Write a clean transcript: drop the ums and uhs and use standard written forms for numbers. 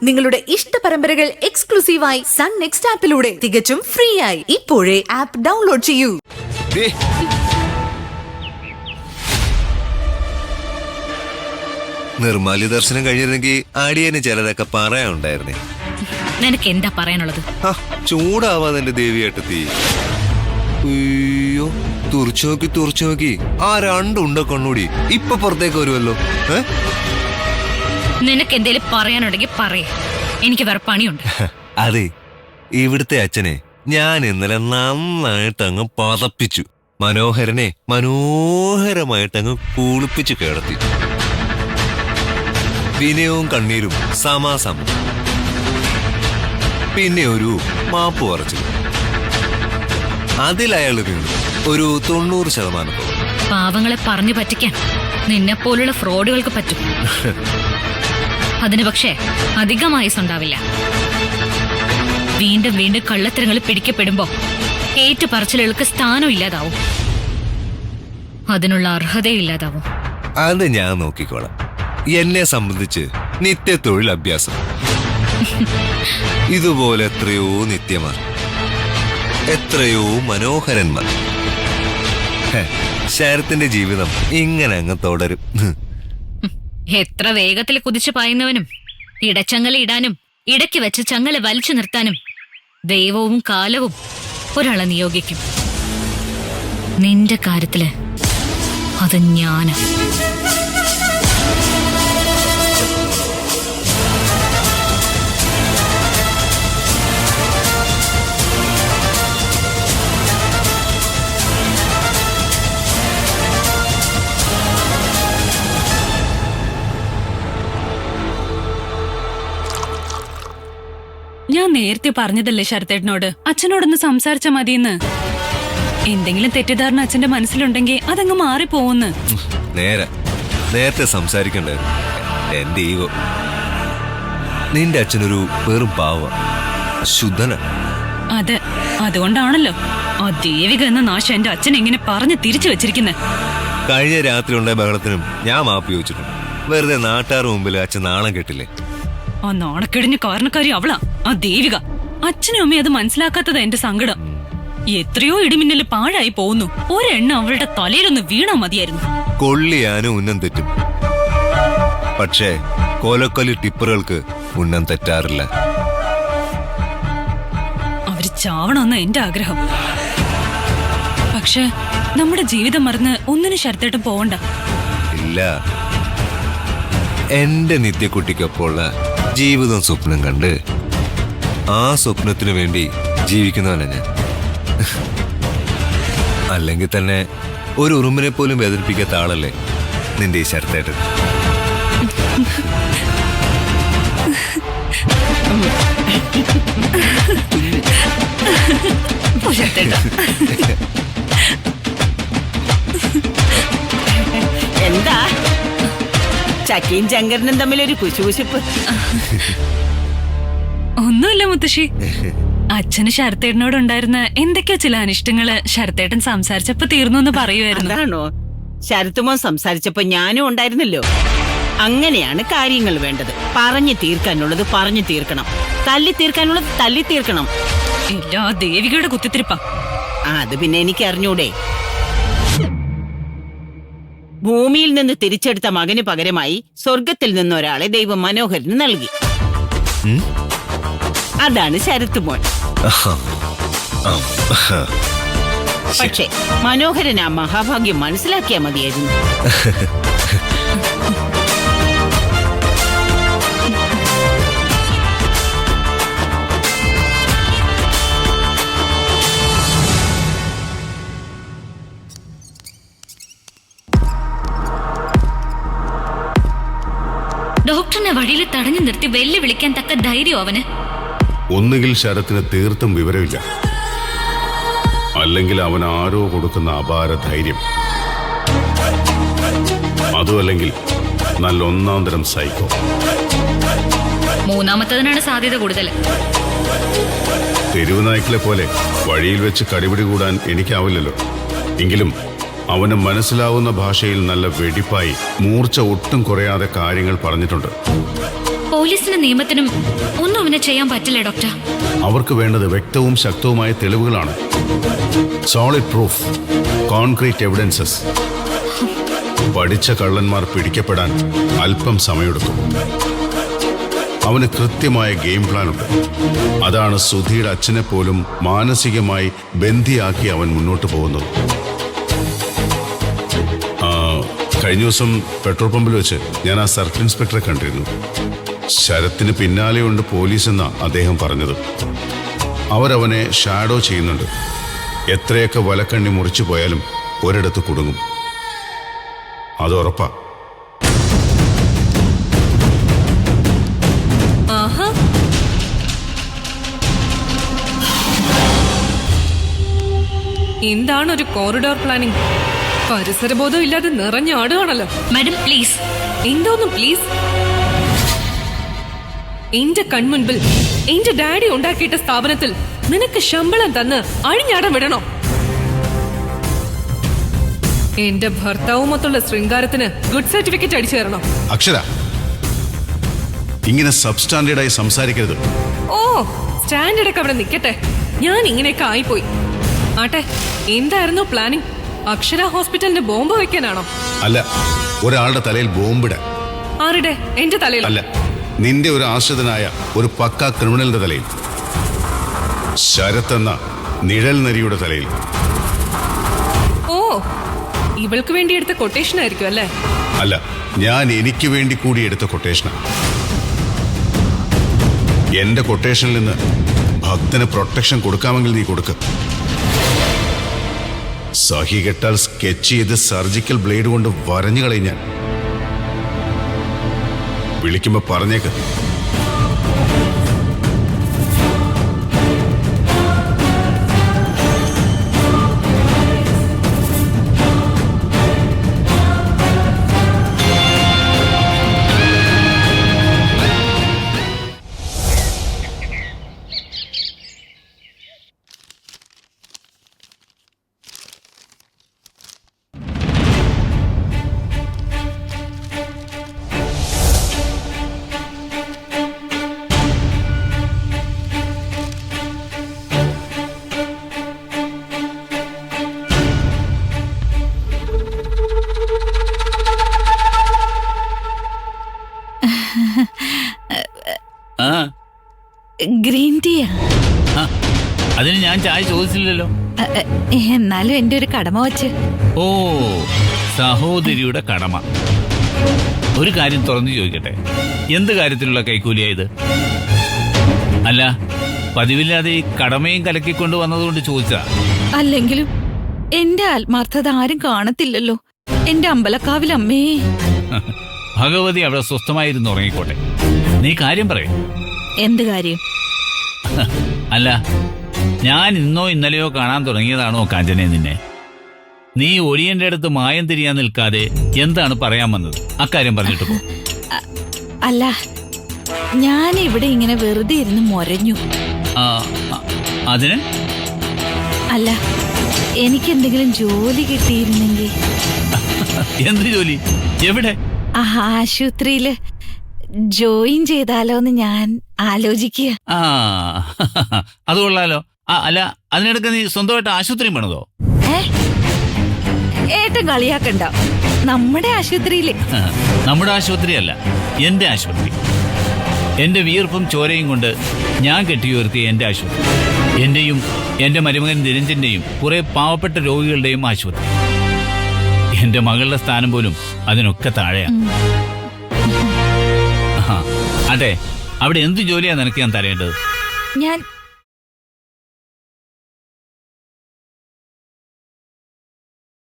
നിങ്ങളുടെ ഇഷ്ട പരമ്പരകൾ എക്സ്ക്ലൂസീവായി സൺ നെക്സ്റ്റ് ആപ്പിലൂടെ തികച്ചും ഫ്രീ ആയി. ഇപ്പോഴേ ആപ്പ് ഡൗൺലോഡ് ചെയ്യൂ. നിർമ്മാല്യ ദർശനം കഴിഞ്ഞിരുന്നെങ്കിൽ ആടിയന് ചിലതൊക്കെ പറയാനുണ്ടായിരുന്നേ. നിനക്ക് എന്താ പറയാനുള്ളത്? ചൂടാവാതെ എന്റെ ദേവിയേട്ടത്തി. അയ്യോ, തുറച്ചു നോക്കി ആ രണ്ടുണ്ട കണ്ണൂടി ഇപ്പൊ പുറത്തേക്ക് വരുമല്ലോ. നിനക്ക് എന്തേലും പറയാനുണ്ടെങ്കിൽ പറയേ, എനിക്ക് വേറെ പണിയുണ്ട്. അതെ, ഇവിടുത്തെ അച്ഛനെ ഞാൻ ഇന്നലെ നന്നായിട്ടങ്ങ് പതപ്പിച്ചു. മനോഹരമായിട്ടങ്ങ് കുളിപ്പിച്ചു കിടത്തി. വിനയവും കണ്ണീരും സമാസമം. പിന്നെ ഒരു മാപ്പ് പറച്ചു. അതിലയാൾ വീണു ഒരു 90%. പാവങ്ങളെ പറഞ്ഞു പറ്റിക്കാൻ നിന്നെ പോലുള്ള ഫ്രോഡുകൾക്ക് പറ്റും. അതിന് പക്ഷേ അധികം ആയുസുണ്ടാവില്ല. വീണ്ടും കള്ളത്തരങ്ങൾ പിടിക്കപ്പെടുമ്പോ ഏറ്റുപറച്ചിലുകൾക്ക് സ്ഥാനം ഇല്ലാതാവും. അതിനുള്ള അർഹതയില്ലാതാവും. അത് ഞാൻ നോക്കിക്കോളാം. എന്നെ സംബന്ധിച്ച് നിത്യ തൊഴിൽ അഭ്യാസം. ഇതുപോലെ എത്രയോ നിത്യമാർ, എത്രയോ മനോഹരന്മാർ. ശരത്തിന്റെ ജീവിതം ഇങ്ങനെ അങ്ങ് തുടരും. എത്ര വേഗത്തിൽ കുതിച്ചു പായുന്നവനും ഇടച്ചങ്ങല ഇടാനും ഇടയ്ക്ക് വെച്ച് ചങ്ങല വലിച്ചു നിർത്താനും ദൈവവും കാലവും ഒരാളെ നിയോഗിക്കും. നിന്റെ കാര്യത്തില് അത് ഞാന്. ഞാൻ നേരത്തെ പറഞ്ഞതല്ലേ ശരത്തേട്ടനോട്, അച്ഛനോടൊന്ന് സംസാരിച്ചാ മതിയെന്ന്. എന്തെങ്കിലും തെറ്റിദ്ധാരണ അച്ഛന്റെ മനസ്സിലുണ്ടെങ്കിൽ അതങ്ങ് മാറിപ്പോവുന്ന്. നേരത്തെ സംസാരിക്കണ്ടേ? എന്റെ ഈഗോ. നിന്റെ അച്ഛനൊരു വെറും പാവ, ശുദ്ധന. അതെ, അതുകൊണ്ടാണല്ലോ ആ ദേവിക എന്ന നാശം എന്റെ അച്ഛൻ ഇങ്ങനെ പറഞ്ഞു തിരിച്ചു വെച്ചിരിക്കുന്നത്. കഴിഞ്ഞ രാത്രി ഉണ്ടായ ബഹളത്തിനും ഞാൻ മാപ്പ് ചോദിച്ചിട്ടുണ്ട്. വെറുതെ നാട്ടാറ് മുമ്പിൽ അച്ഛൻ നാണം കെട്ടില്ലേ? ആ നാണക്കെടിഞ്ഞ കാരണക്കാരി അവളാ, ആ ദേവിക. അച്ഛനും അമ്മയും അത് മനസ്സിലാക്കാത്തതാ എന്റെ സങ്കടം. എത്രയോ ഇടിമിന്നല് പാഴായി പോകുന്നു. ഒരെണ്ണ അവളുടെ തലയിലൊന്ന് വീണാ മതിയായിരുന്നു. കൊള്ളിയാനും ഉന്നം തെറ്റും, പക്ഷേ കോലക്കൊല്ലി ടിപ്പറുകൾക്ക് ഉന്നം തെറ്റാറില്ല. അവര് ചാവണമെന്ന് എന്റെ ആഗ്രഹം. പക്ഷെ നമ്മുടെ ജീവിതം മറന്ന് ഒന്നിനും ശരത്തേട്ടും പോവണ്ട. ഇല്ല, എന്റെ നിത്യക്കുട്ടിക്കൊപ്പമുള്ള ജീവിതം സ്വപ്നം കണ്ട് ആ സ്വപ്നത്തിനു വേണ്ടി ജീവിക്കുന്നവനാ ഞാൻ. അല്ലെങ്കിൽ തന്നെ ഒരു ഉറുമ്പിനെ പോലും വേദനിപ്പിക്കാത്ത ആളല്ലേ നിന്റെ ഈ ശരത്തേട്ടൻ. എന്താ ചക്കിയും ചങ്കരനും തമ്മിലൊരു കുശുകുശുപ്പ്? ഒന്നുമില്ല മുത്തശ്ശി. അച്ഛന് ശരത്തേട്ടനോടുണ്ടായിരുന്ന എന്തൊക്കെയോ ചില അനിഷ്ടങ്ങള് ശരത്തേട്ടൻ സംസാരിച്ചപ്പോ തീർന്നു എന്ന് പറയുമായിരുന്നു. അതാണോ? ശരത്തുമോൻ സംസാരിച്ചപ്പോ ഞാനും ഉണ്ടായിരുന്നല്ലോ. അങ്ങനെയാണ് കാര്യങ്ങൾ വേണ്ടത്. പറഞ്ഞു തീർക്കാനുള്ളത് പറഞ്ഞു തീർക്കണം, തല്ലി തീർക്കാനുള്ളത് തല്ലി തീർക്കണം. എല്ലാ ദേവികയുടെ കുത്തിത്തിരിപ്പാ. അത് പിന്നെ എനിക്ക് അറിഞ്ഞൂടെ? ഭൂമിയിൽ നിന്ന് തിരിച്ചെടുത്ത മകന് പകരമായി സ്വർഗത്തിൽ നിന്നൊരാളെ ദൈവം മനോഹരന് നൽകി. അതാണ് ശരത്തുമോൻ. പക്ഷേ മനോഹരൻ ആ മഹാഭാഗ്യം മനസ്സിലാക്കിയാ മതിയായിരുന്നു. ഡോക്ടറിനെ വഴിയിൽ തടഞ്ഞു നിർത്തി വെല്ലുവിളിക്കാൻ തക്ക ധൈര്യം അവന്. ഒന്നുകിൽ ശരത്തിന് തീർത്തും വിവരമില്ല, അല്ലെങ്കിൽ അവൻ ആരോ കൊടുക്കുന്ന അപാര ധൈര്യം. അതുമല്ലെങ്കിൽ നല്ല ഒന്നാം തരം സൈക്കോ. മൂന്നാമത്തതിനാണ് സാധ്യത കൂടുതൽ. തെരുവ് നായ്ക്കളെ പോലെ വഴിയിൽ വെച്ച് കടിപിടി കൂടാൻ എനിക്കാവില്ലല്ലോ. എങ്കിലും അവന് മനസ്സിലാവുന്ന ഭാഷയിൽ നല്ല വെടിപ്പായി മൂർച്ച ഒട്ടും കുറയാതെ കാര്യങ്ങൾ പറഞ്ഞിട്ടുണ്ട്. പോലീസിനും നിയമത്തിനും ഒന്നും അവനെ ചെയ്യാൻ പറ്റില്ല ഡോക്ടർ. അവർക്ക് വേണ്ടത് വ്യക്തവും ശക്തവുമായ തെളിവുകളാണ്. Solid proof, concrete evidences. പഠിച്ച കള്ളന്മാർ പിടിക്കപ്പെടാൻ അല്പം സമയമെടുക്കും. അവന് കൃത്യമായ ഗെയിം പ്ലാൻ ഉണ്ട്. അതാണ് സുധിയുടെ അച്ഛനെ പോലും മാനസികമായി ബന്ധിയാക്കി അവൻ മുന്നോട്ട് പോകുന്നത്. കഴിഞ്ഞ ദിവസം പെട്രോൾ പമ്പിൽ വെച്ച് ഞാൻ ആ സർക്കിൾ ഇൻസ്പെക്ടറെ കണ്ടിരുന്നു. ശരത്തിന് പിന്നാലെയുണ്ട് പോലീസ് എന്നാ അദ്ദേഹം പറഞ്ഞത്. അവരവനെ ഷാഡോ ചെയ്യുന്നുണ്ട്. എത്രയൊക്കെ വലക്കണ്ണി മുറിച്ചു പോയാലും ഒരിടത്ത് കുടുങ്ങും. അത് ഉറപ്പാ. ആഹാ, എന്താണ് ഒരു കോറിഡോർ പ്ലാനിംഗ്? പരിസരബോധം ഇല്ലാതെ നിറഞ്ഞാടുകയാണല്ലോ. Madam please. എന്തോന്നും പ്ലീസ്? എന്റെ കൺമുൻപിൽ എന്റെ ഡാഡി ഉണ്ടാക്കിയിട്ട സ്ഥാപനത്തിൽ നിനക്ക് ശമ്പളം തന്ന് അഴിഞ്ഞാടം വിടണോ? എന്റെ ഭർത്താവുമൊത്തുള്ള ശൃംഗാരത്തിന് ഗുഡ് സർട്ടിഫിക്കറ്റ് അടിച്ചു തരണോ? അക്ഷര, ഇങ്ങനെ സബ്സ്റ്റാൻഡേർഡായി സംസാരിക്കരുത്. ഓ, സ്റ്റാൻഡേർഡൊക്കെ അവിടെ നിൽക്കട്ടെ. ഞാൻ ഇങ്ങനെയൊക്കെ ആയിപ്പോയി. ആട്ടെ, എന്തായിരുന്നു പ്ലാനിങ്? അക്ഷര ഹോസ്പിറ്റലിന് ബോംബ് വെക്കാനാണോ? അല്ല, ഒരാളുടെ തലയിൽ ബോംബിടാൻ. ആരുടെ? എന്റെ തലയിൽ? അല്ല, നിന്റെ ഒരു ആശ്രിതനായ ഒരു പക്ക ക്രിമിനലിന്റെ തലയിൽ. ശരത്ത് എന്ന നിഴൽ നരിയുടെ തലയിൽ. ഓ, ഇവൾക്ക് വേണ്ടി എടുത്ത കൊട്ടേഷൻ ആയിരിക്കും അല്ലേ? അല്ല, ഞാൻ എനിക്ക് വേണ്ടി കൂടി എടുത്ത കൊട്ടേഷനാണ്. എന്റെ കൊട്ടേഷനിൽ നിന്ന് ഭക്തന് പ്രൊട്ടക്ഷൻ കൊടുക്കാമെങ്കിൽ നീ കൊടുക്ക്. സഹി കെട്ടാൽ സ്കെച്ച് ചെയ്ത് സർജിക്കൽ ബ്ലേഡ് കൊണ്ട് വരഞ്ഞു കളയും ഞാൻ. വിളിക്കുമ്പോ പറഞ്ഞേക്ക്. ഗ്രീൻ ടീയാ? അതിന് ഞാൻ ചായ ചോദിച്ചില്ലല്ലോ. എന്നാലും എന്റെ ഒരു കടമ വച്ച്. ഓ, സഹോദരിയുടെ കടമ. ഒരു കാര്യം തുറന്നു ചോദിക്കട്ടെ, എന്ത് കാര്യത്തിലുള്ള കൈക്കൂലിയായത്? അല്ല, പതിവില്ലാതെ ഈ കടമയും കലക്കിക്കൊണ്ട് വന്നതുകൊണ്ട് ചോദിച്ചാ. അല്ലെങ്കിലും എന്റെ ആത്മാർത്ഥത ആരും കാണത്തില്ലല്ലോ. എന്റെ അമ്പലക്കാവിലമ്മേ. ഭഗവതി അവിടെ സ്വസ്ഥമായിരുന്നു ഉറങ്ങിക്കോട്ടെ. നീ കാര്യം പറയേ. എന്ത് കാര്യം? അല്ല, ഞാൻ ഇന്നോ ഇന്നലെയോ കാണാൻ തുടങ്ങിയതാണോ കാഞ്ചനെ നിന്നെ? നീ ഒടിയന്റെ അടുത്ത് മായം തിരിയാൻ നിൽക്കാതെ എന്താണ് പറയാൻ വന്നത്? അക്കാര്യം പറഞ്ഞിട്ട് പോ. അല്ല, ഞാൻ ഇവിടെ ഇങ്ങനെ വെറുതെ ഇരുന്ന് മൊരഞ്ഞു. അതിന്? അല്ല, എനിക്കെന്തെങ്കിലും ജോലി കിട്ടിയിരുന്നെങ്കിൽ. എന്ത് ജോലി? എവിടെ? ആശുപത്രിയില് ജോയിൻ ചെയ്താലോന്ന് ഞാൻ ആലോചിക്കുക. അത് കൊള്ളാലോ. അല്ല, അതിനിടയ്ക്ക് നീ സ്വന്തമായിട്ട് ആശുപത്രി പണിതോ? ഏട്ടൻ കളിയാക്കണ്ട. നമ്മുടെ ആശുപത്രിയില്. നമ്മുടെ ആശുപത്രിയല്ല, എന്റെ ആശുപത്രി. എന്റെ വിയർപ്പും ചോരയും കൊണ്ട് ഞാൻ കെട്ടിയുയർത്തിയ എന്റെ ആശുപത്രി. എന്റെയും എന്റെ മരുമകൻ നിരഞ്ജന്റെയും കുറെ പാവപ്പെട്ട രോഗികളുടെയും ആശുപത്രി. എന്റെ മകളുടെ സ്ഥാനം പോലും അതിനൊക്കെ താഴെയാണ്. അതെ, അവിടെ എന്ത് ജോലിയാ നിനക്ക് ഞാൻ തരേണ്ടത്? ഞാൻ